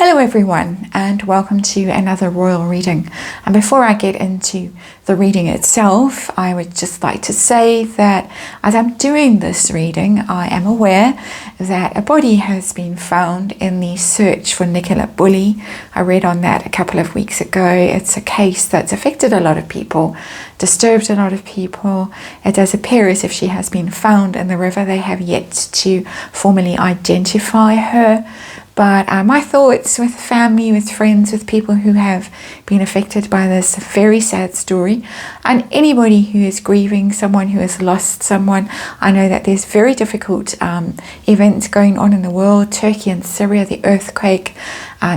Hello everyone, and welcome to another royal reading. And before I get into the reading itself, I would just like to say that as I'm doing this reading, I am aware that a body has been found in the search for Nicola Bulley. I read on that a couple of weeks ago. It's a case that's affected a lot of people, disturbed a lot of people. It does appear as if she has been found in the river. They have yet to formally identify her. But my thoughts with family, with friends, with people who have been affected by this very sad story, and anybody who is grieving someone who has lost someone. I know that there's very difficult events going on in the world. Turkey and Syria, the earthquake,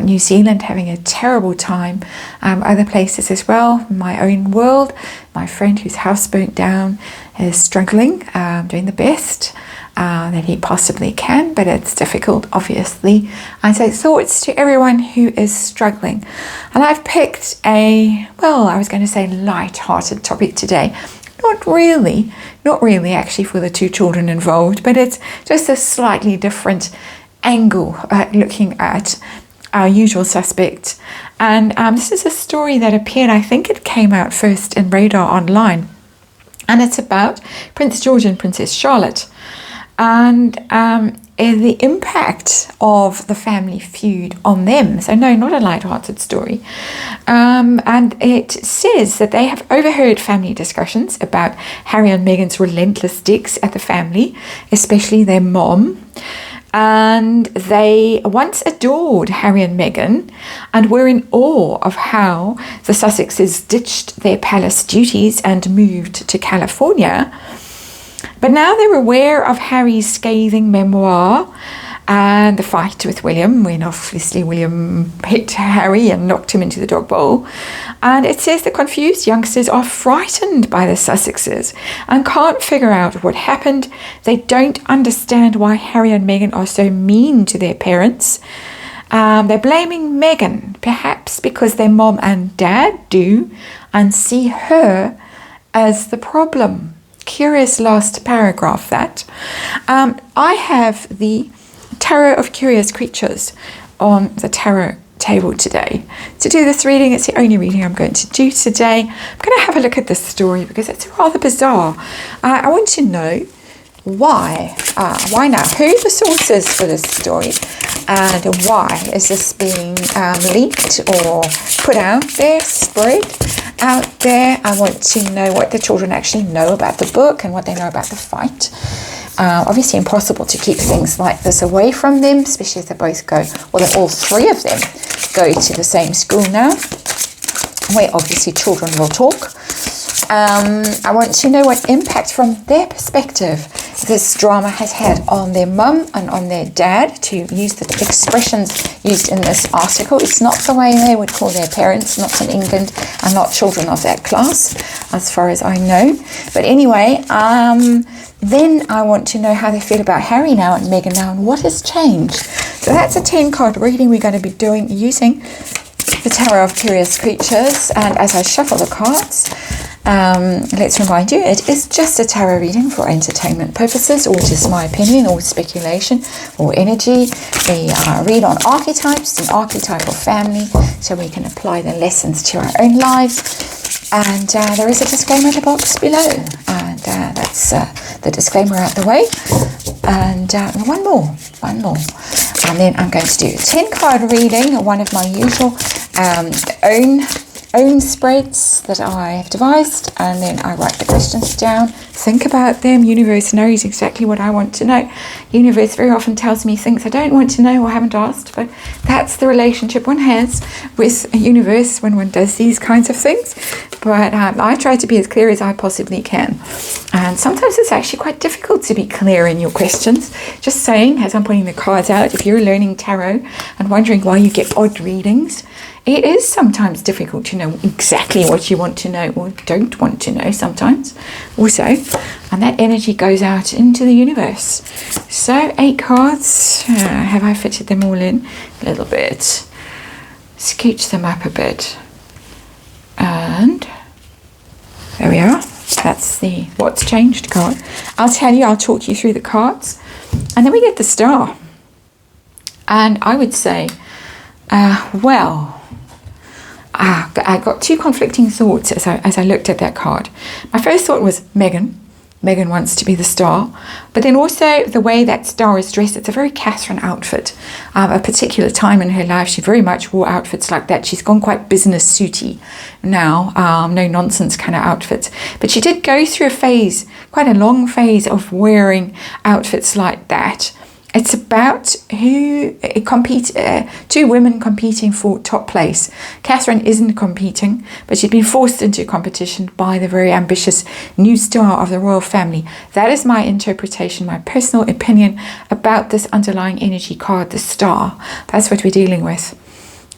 New Zealand having a terrible time, other places as well. My own world, my friend whose house burnt down is struggling, doing the best that he possibly can, but it's difficult, obviously. And so thoughts to everyone who is struggling. And I've picked I was going to say light-hearted topic today. Not really actually for the two children involved, but it's just a slightly different angle looking at our usual suspect. And this is a story that appeared, I think it came out first in Radar Online. And it's about Prince George and Princess Charlotte. And the impact of the family feud on them. So no, not a light-hearted story. And it says that they have overheard family discussions about Harry and Meghan's relentless digs at the family, especially their mom. And they once adored Harry and Meghan and were in awe of how the Sussexes ditched their palace duties and moved to California. But now they're aware of Harry's scathing memoir and the fight with William, when obviously William hit Harry and knocked him into the dog bowl. And it says the confused youngsters are frightened by the Sussexes and can't figure out what happened. They don't understand why Harry and Meghan are so mean to their parents. They're blaming Meghan, perhaps because their mom and dad do, and see her as the problem. Curious last paragraph that. I have the Tarot of Curious Creatures on the tarot table today. To do this reading, it's the only reading I'm going to do today. I'm going to have a look at this story because it's rather bizarre. I want to know why now? Who are the sources for this story? And why is this being leaked or put out there, spread out there? I want to know what the children actually know about the book and what they know about the fight. Obviously impossible to keep things like this away from them, especially if they both go, or that all three of them go to the same school now, where obviously children will talk. I want to know what impact from their perspective this drama has had on their mum and on their dad, to use the expressions used in this article. It's not the way they would call their parents, not in England, and not children of that class, as far as I know. But anyway, then I want to know how they feel about Harry now and Meghan now and what has changed. So that's a 10-card reading we're going to be doing using the Tarot of Curious Creatures. And as I shuffle the cards, let's remind you, it is just a tarot reading for entertainment purposes, or just my opinion, or speculation, or energy. We read on archetypes, an archetypal family, so we can apply the lessons to our own lives. And there is a disclaimer in the box below, and that's the disclaimer out the way. And one more. And then I'm going to do a 10-card reading, one of my usual own spreads that I have devised, and then I write the questions down, think about them. Universe knows exactly what I want to know. Universe very often tells me things I don't want to know or haven't asked, but that's the relationship one has with a universe when one does these kinds of things. But I try to be as clear as I possibly can, and sometimes it's actually quite difficult to be clear in your questions. Just saying, as I'm putting the cards out, if you're learning tarot and wondering why you get odd readings, it is sometimes difficult to know exactly what you want to know or don't want to know sometimes also, and that energy goes out into the universe. So 8 cards, have I fitted them all in? A little bit. Scooch them up a bit, and there we are. That's the what's changed card. I'll talk you through the cards, and then we get the star. And I would say I got two conflicting thoughts as I looked at that card. My first thought was Megan. Megan wants to be the star, but then also the way that star is dressed, it's a very Catherine outfit. A particular time in her life, she very much wore outfits like that. She's gone quite business suity now, no nonsense kind of outfits. But she did go through a phase, quite a long phase of wearing outfits like that. It's about two women competing for top place. Catherine isn't competing, but she's been forced into competition by the very ambitious new star of the royal family. That is my interpretation, my personal opinion about this underlying energy card, the star. That's what we're dealing with.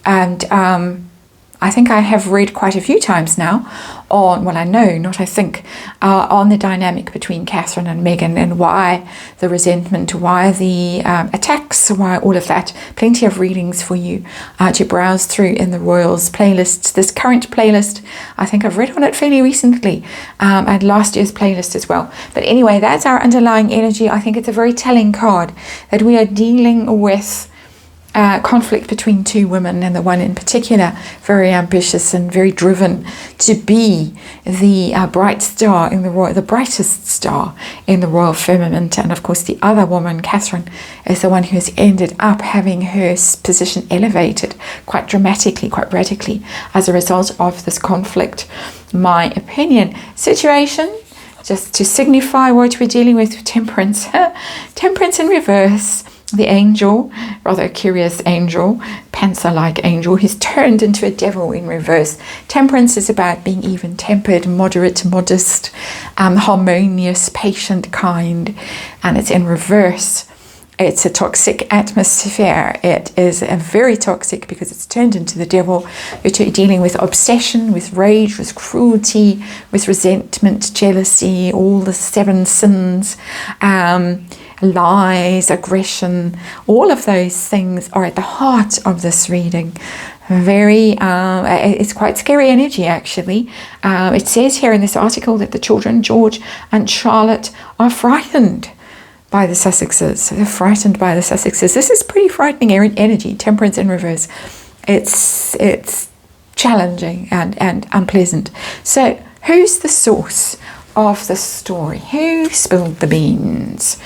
And I think I have read quite a few times now on, well, I know, not I think, on the dynamic between Catherine and Meghan and why the resentment, why the attacks, why all of that. Plenty of readings for you to browse through in the Royals playlist. This current playlist, I think I've read on it fairly recently, and last year's playlist as well. But anyway, that's our underlying energy. I think it's a very telling card that we are dealing with conflict between two women, and the one in particular very ambitious and very driven to be the bright star in the brightest star in the royal firmament, and of course the other woman, Catherine, is the one who has ended up having her position elevated quite dramatically, quite radically as a result of this conflict. My opinion, situation, just to signify what we're dealing with, Temperance, Temperance in reverse. The angel, rather a curious angel, panther-like angel, who's turned into a devil in reverse. Temperance is about being even-tempered, moderate, modest, harmonious, patient, kind, and it's in reverse. It's a toxic atmosphere. It is a very toxic because it's turned into the devil. You're dealing with obsession, with rage, with cruelty, with resentment, jealousy, all the seven sins, lies, aggression. All of those things are at the heart of this reading. It's quite scary energy, actually. It says here in this article that the children, George and Charlotte, are frightened by the Sussexes. They're frightened by the Sussexes. This is pretty frightening energy, Temperance in reverse. It's challenging and unpleasant. So who's the source of the story? Who spilled the beans?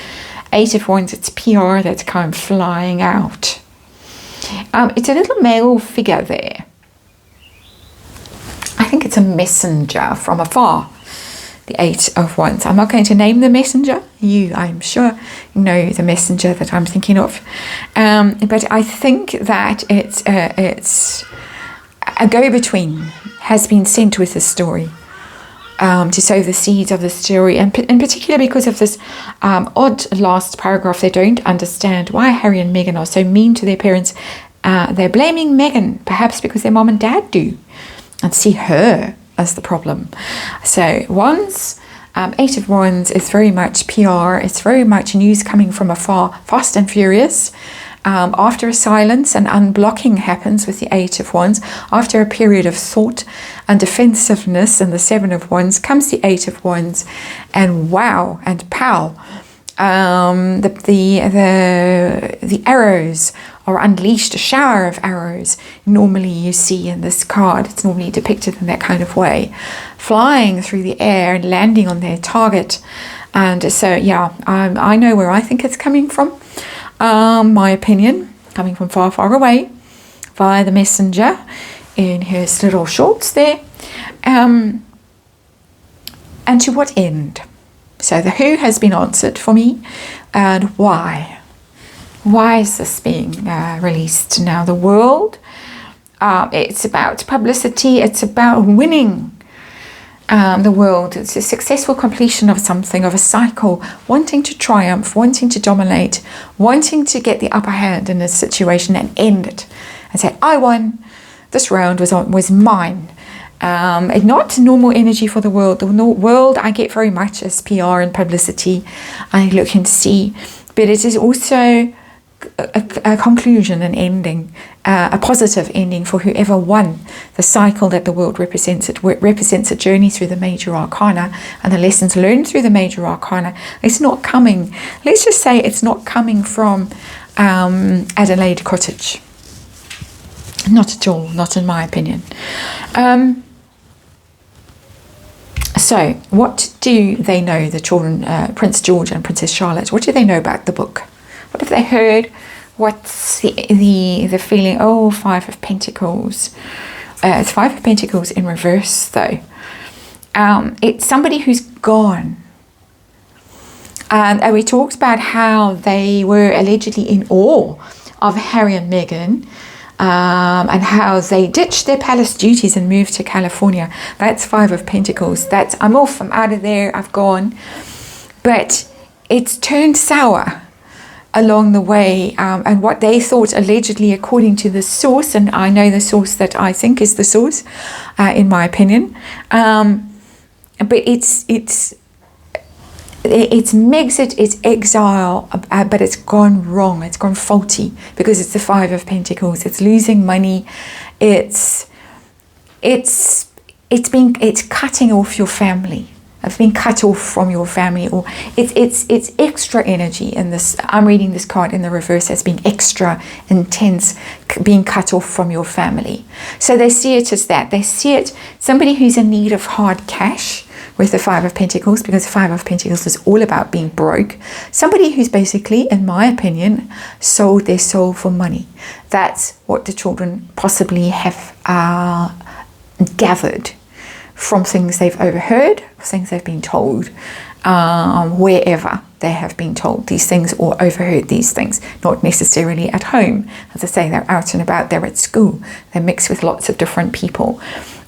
8 of Wands, it's PR that's kind of flying out. It's a little male figure there. I think it's a messenger from afar. The 8 of Wands. I'm not going to name the messenger. You, I'm sure, know the messenger that I'm thinking of. But I think that it's a go-between has been sent with this story. To sow the seeds of the story, and in particular because of this odd last paragraph. They don't understand why Harry and Meghan are so mean to their parents. They're blaming Meghan, perhaps because their mom and dad do, and see her as the problem. So Wands, 8 of Wands is very much PR. It's very much news coming from afar, fast and furious. After a silence, an unblocking happens with the 8 of Wands. After a period of thought and defensiveness, and the 7 of Wands comes the 8 of Wands, and wow and pow, the arrows are unleashed. A shower of arrows normally you see in this card. It's normally depicted in that kind of way, flying through the air and landing on their target. And so yeah, I know where I think it's coming from. My opinion, coming from far, far away via the messenger in his little shorts there. And to what end? So the who has been answered for me, and why? Why is this being released now? The world, it's about publicity, it's about winning. The world, it's a successful completion of something, of a cycle, wanting to triumph, wanting to dominate, wanting to get the upper hand in a situation and end it and say, I won, this round was mine. Not normal energy for the world. The world I get very much as PR and publicity. I look and see, but it is also a conclusion, an ending, a positive ending for whoever won the cycle that the world represents. It represents a journey through the major arcana and the lessons learned through the major arcana. It's not coming, let's just say it's not coming from Adelaide Cottage. Not at all, not in my opinion. So, what do they know, the children, Prince George and Princess Charlotte? What do they know about the book? What have they heard? What's the feeling? Oh, Five of Pentacles. It's Five of Pentacles in reverse, though. It's somebody who's gone. And we talked about how they were allegedly in awe of Harry and Meghan. And how they ditched their palace duties and moved to California. That's Five of Pentacles. That's, I'm off, I'm out of there, I've gone. But it's turned sour along the way. And what they thought, allegedly, according to the source, and I know the source that I think is the source, in my opinion. But it's Megxit, it's exile, but it's gone wrong, it's gone faulty, because it's the Five of Pentacles. It's losing money, it's cutting off your family. It's been cut off from your family, or it's extra energy in this. I'm reading this card in the reverse as being extra intense, being cut off from your family. So they see it as that. They see it, somebody who's in need of hard cash, with the Five of Pentacles, because the Five of Pentacles is all about being broke. Somebody who's basically, in my opinion, sold their soul for money. That's what the children possibly have gathered from things they've overheard, things they've been told, wherever they have been told these things or overheard these things, not necessarily at home. As I say, they're out and about, they're at school, they're mixed with lots of different people.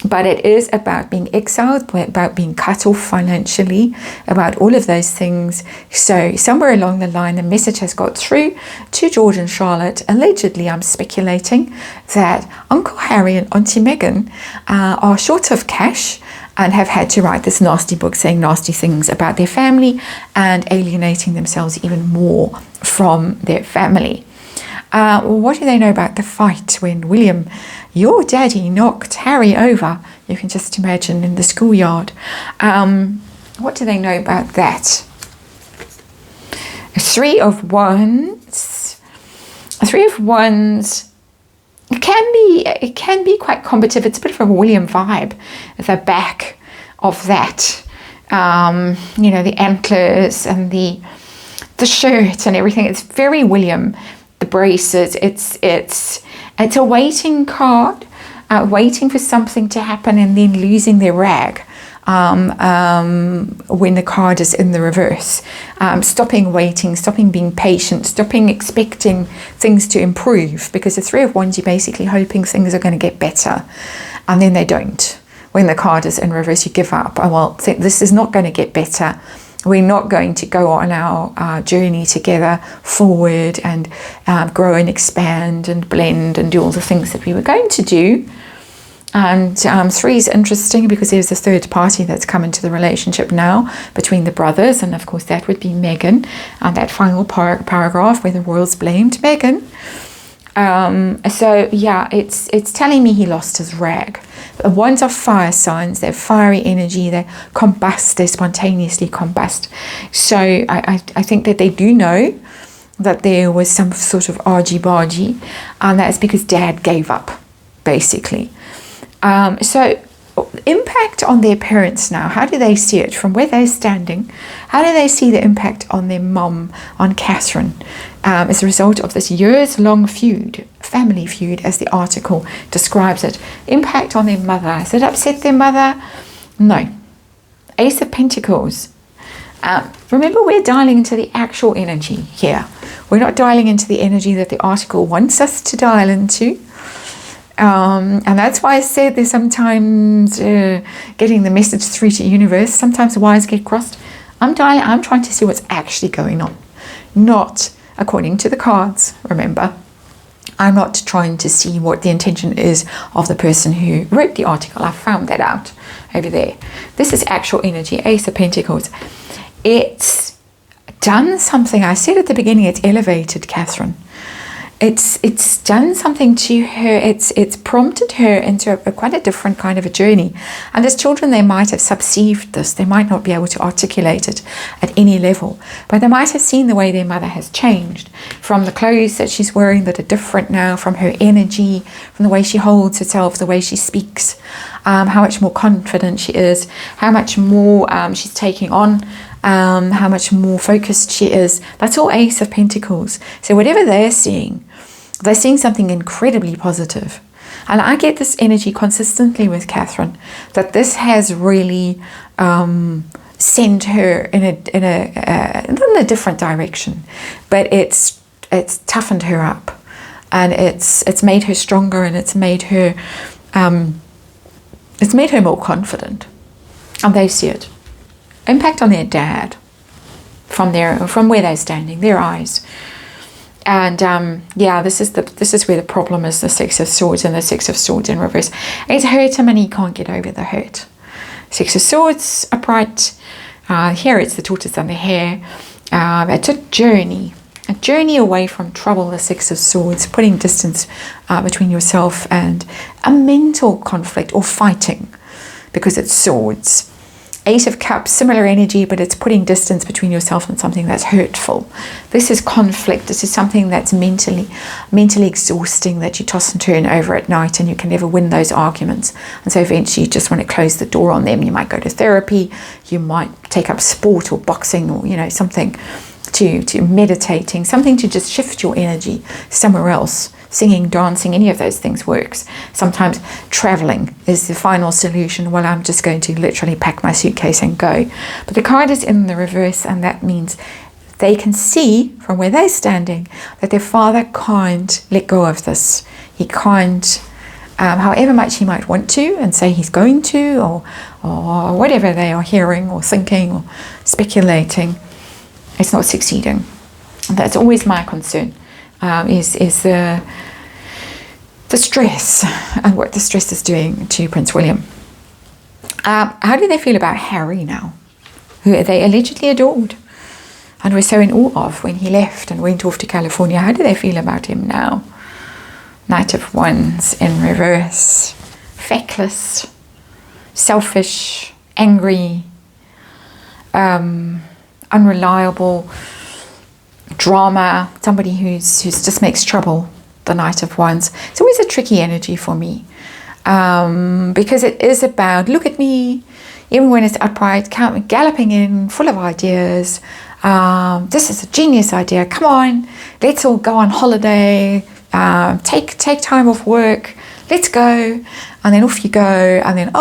But it is about being exiled, about being cut off financially, about all of those things. So somewhere along the line, the message has got through to George and Charlotte. Allegedly, I'm speculating that Uncle Harry and Auntie Meghan are short of cash and have had to write this nasty book saying nasty things about their family and alienating themselves even more from their family. What do they know about the fight when William, your daddy, knocked Harry over? You can just imagine, in the schoolyard. What do they know about that? Three of Wands. Three of Wands. It can be quite combative. It's a bit of a William vibe at the back of that. You know, the antlers and the shirt and everything. It's very William. The braces. It's a waiting card, waiting for something to happen and then losing their rag. When the card is in the reverse, stopping waiting, stopping being patient, stopping expecting things to improve, because the Three of Wands, you're basically hoping things are going to get better, and then they don't. When the card is in reverse, you give up. Oh, well, this is not going to get better. We're not going to go on our journey together forward and grow and expand and blend and do all the things that we were going to do. And three is interesting because there's a third party that's come into the relationship now between the brothers, and of course that would be Meghan, and that final paragraph where the royals blamed Meghan. So yeah, it's telling me he lost his rag. Wands are fire signs, they're fiery energy, they combust, they spontaneously combust. So I think that they do know that there was some sort of argy-bargy, and that's because Dad gave up, basically. So impact on their parents now, how do they see it from where they're standing? How do they see the impact on their mum, on Catherine, as a result of this years-long feud, family feud, as the article describes it? Impact on their mother. Has it upset their mother? No. Ace of Pentacles. Remember, we're dialing into the actual energy here. We're not dialing into the energy that the article wants us to dial into. And that's why I said there's sometimes getting the message through to the universe. Sometimes wires get crossed. I'm trying to see what's actually going on, not according to the cards. Remember, I'm not trying to see what the intention is of the person who wrote the article. I found that out over there. This is actual energy. Ace of Pentacles. It's done something. I said at the beginning, it's elevated Catherine. it's done something to her. It's prompted her into quite a different kind of a journey. And as children, they might have subceived this. They might not be able to articulate it at any level, but they might have seen the way their mother has changed, from the clothes that she's wearing that are different now, from her energy, from the way she holds herself, the way she speaks, how much more confident she is, how much more she's taking on, how much more focused she is. That's all Ace of Pentacles. So whatever they're seeing something incredibly positive. And I get this energy consistently with Catherine, that this has really sent her in not in a different direction, but it's toughened her up, and it's made her stronger, and it's made her more confident. And they see it. Impact on their dad from where they're standing, their eyes. And this is where the problem is, the Six of Swords and the Six of Swords in reverse. It's hurt him and he can't get over the hurt. Six of Swords upright. Here it's the tortoise and the hare. It's a journey away from trouble, the Six of Swords, putting distance between yourself and a mental conflict or fighting, because it's swords. Eight of Cups, similar energy, but it's putting distance between yourself and something that's hurtful. This is conflict. This is something that's mentally exhausting, that you toss and turn over at night, and you can never win those arguments. And so eventually you just want to close the door on them. You might go to therapy, you might take up sport or boxing, or something to meditating, something to just shift your energy somewhere else. Singing, dancing, any of those things works. Sometimes traveling is the final solution. Well, I'm just going to literally pack my suitcase and go. But the card is in the reverse, and that means they can see from where they're standing that their father can't let go of this. He can't, however much he might want to and say he's going to, or whatever they are hearing or thinking or speculating, it's not succeeding. And that's always my concern. Is the stress and what the stress is doing to Prince William. How do they feel about Harry now, who they allegedly adored and were so in awe of when he left and went off to California? How do they feel about him now? Knight of Wands in reverse. Feckless, selfish, angry, unreliable, drama, somebody who's just makes trouble, the Knight of Wands. It's always a tricky energy for me, because it is about, look at me, even when it's upright, galloping in, full of ideas. This is a genius idea. Come on, let's all go on holiday, take time off work, let's go. And then off you go, and then,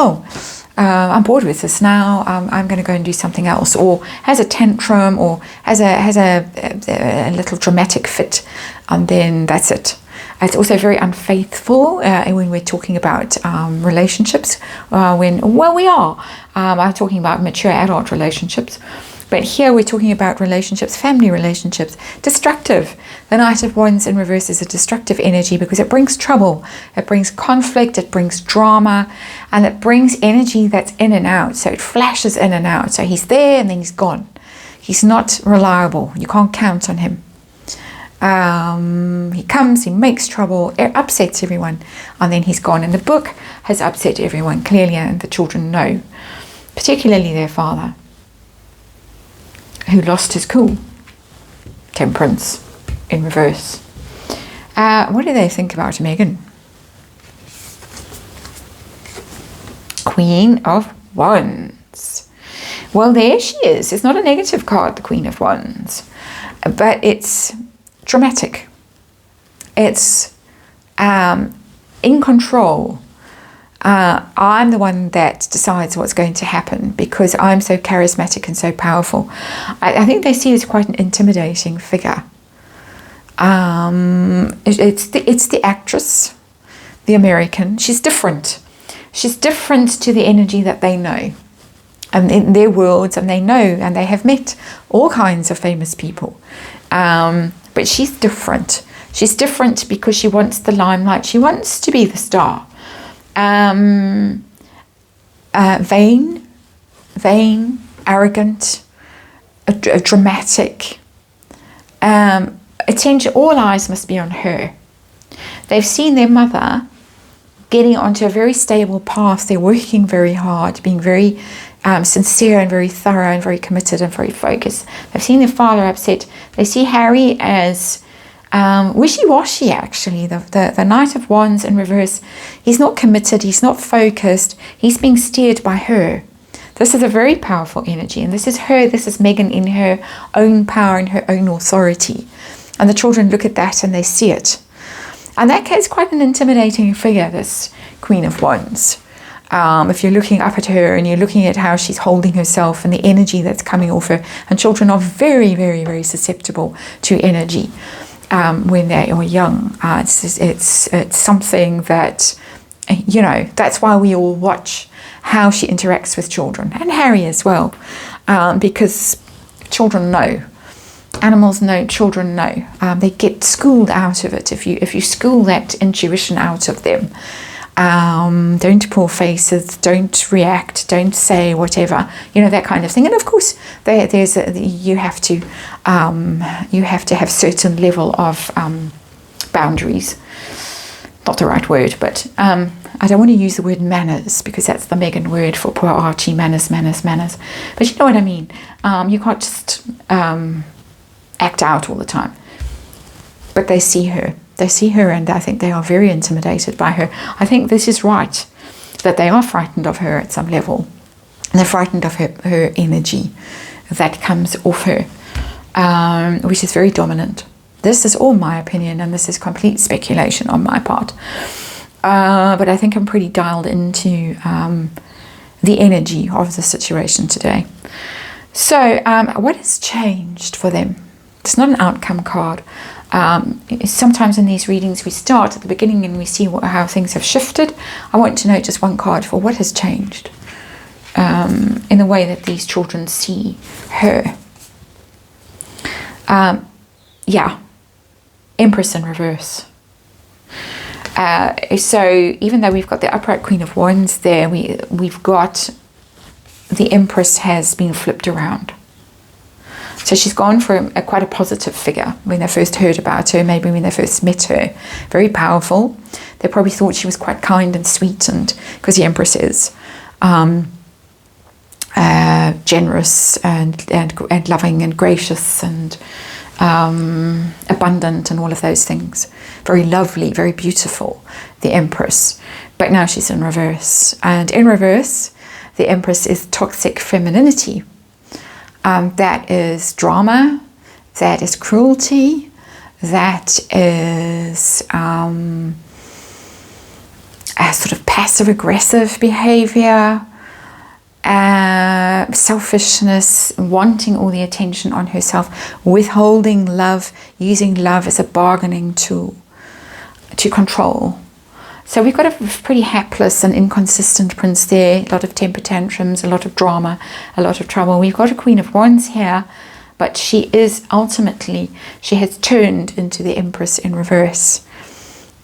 I'm bored with this now. I'm going to go and do something else, or has a tantrum, or has a little dramatic fit, and then that's it. It's also very unfaithful when we're talking about relationships. We are. I'm talking about mature adult relationships. But here we're talking about relationships, family relationships, destructive. The Knight of Wands in reverse is a destructive energy because it brings trouble, it brings conflict, it brings drama, and it brings energy that's in and out. So it flashes in and out. So he's there and then he's gone. He's not reliable. You can't count on him. He comes, he makes trouble, it upsets everyone, and then he's gone. And the book has upset everyone, clearly, and the children know, particularly their father, who lost his cool. Temperance in reverse. What do they think about Meghan? Queen of Wands. Well, there she is. It's not a negative card, the Queen of Wands, but it's dramatic. It's in control. I'm the one that decides what's going to happen because I'm so charismatic and so powerful. I think they see it as quite an intimidating figure. It's the actress, the American. She's different. She's different to the energy that they know. And in their worlds, and they know, and they have met all kinds of famous people. But she's different. She's different because she wants the limelight. She wants to be the star. Vain, arrogant, dramatic. Attention, all eyes must be on her. They've seen their mother getting onto a very stable path. They're working very hard, being very sincere and very thorough and very committed and very focused. They've seen their father upset. They see Harry as wishy-washy, actually. The Knight of Wands in reverse. He's not committed. He's not focused. He's being steered by her. This is a very powerful energy. And this is her. This is Megan in her own power and her own authority. And the children look at that and they see it. And that is quite an intimidating figure, this Queen of Wands. If you're looking up at her and you're looking at how she's holding herself and the energy that's coming off her. And children are very, very, very susceptible to energy when they are young. It's something that, that's why we all watch how she interacts with children. And Harry as well. Because children know. Animals know, children know. They get schooled out of it. If you school that intuition out of them, don't pull faces, don't react, don't say whatever, that kind of thing. And of course, you have to have certain level of boundaries. Not the right word, but I don't want to use the word manners because that's the Megan word for poor Archie. Manners. But you know what I mean. You can't just act out all the time. But they see her, and I think they are very intimidated by her. I think this is right, that they are frightened of her at some level. And they're frightened of her energy that comes off her, which is very dominant. This is all my opinion, and this is complete speculation on my part. But I think I'm pretty dialed into the energy of the situation today. So what has changed for them? It's not an outcome card. Sometimes in these readings we start at the beginning and we see how things have shifted. I want to know just one card for what has changed in the way that these children see her. Empress in reverse. So even though we've got the upright Queen of Wands there, we've got the Empress has been flipped around. So she's gone for quite a positive figure when they first heard about her, maybe when they first met her. Very powerful. They probably thought she was quite kind and sweet, and because the Empress is generous and loving and gracious and abundant and all of those things. Very lovely, very beautiful, the Empress. But now she's in reverse. And in reverse, the Empress is toxic femininity. That is drama, that is cruelty, that is a sort of passive-aggressive behavior, selfishness, wanting all the attention on herself, withholding love, using love as a bargaining tool to control. So we've got a pretty hapless and inconsistent prince there, a lot of temper tantrums, a lot of drama, a lot of trouble. We've got a Queen of Wands here, but she has turned into the Empress in reverse.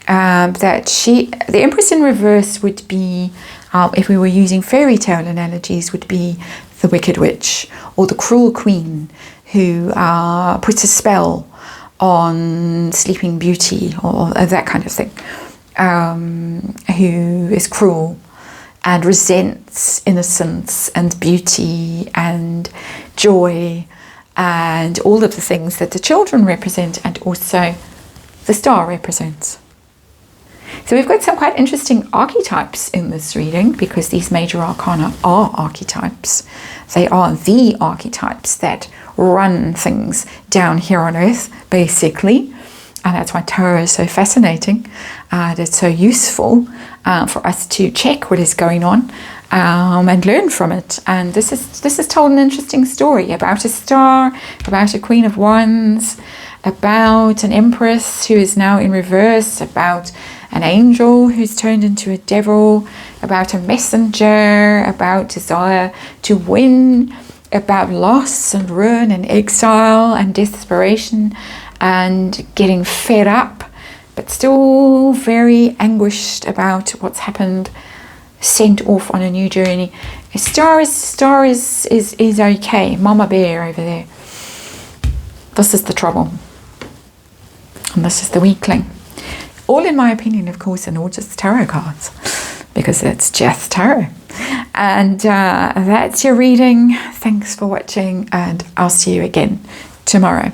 The Empress in reverse would be, if we were using fairy tale analogies, would be the Wicked Witch or the cruel queen who puts a spell on Sleeping Beauty or that kind of thing. Who is cruel and resents innocence and beauty and joy and all of the things that the children represent and also the star represents. So we've got some quite interesting archetypes in this reading because these major arcana are archetypes. They are the archetypes that run things down here on earth, basically. And that's why tarot is so fascinating and it's so useful for us to check what is going on and learn from it. And this is told an interesting story about a star, about a Queen of Wands, about an Empress who is now in reverse, about an angel who's turned into a devil, about a messenger, about desire to win, about loss and ruin and exile and desperation and getting fed up, but still very anguished about what's happened, sent off on a new journey. A star is okay. Mama bear over there. This is the trouble. And this is the weakling. All in my opinion, of course, and all just tarot cards, because it's just tarot. And that's your reading. Thanks for watching, and I'll see you again tomorrow.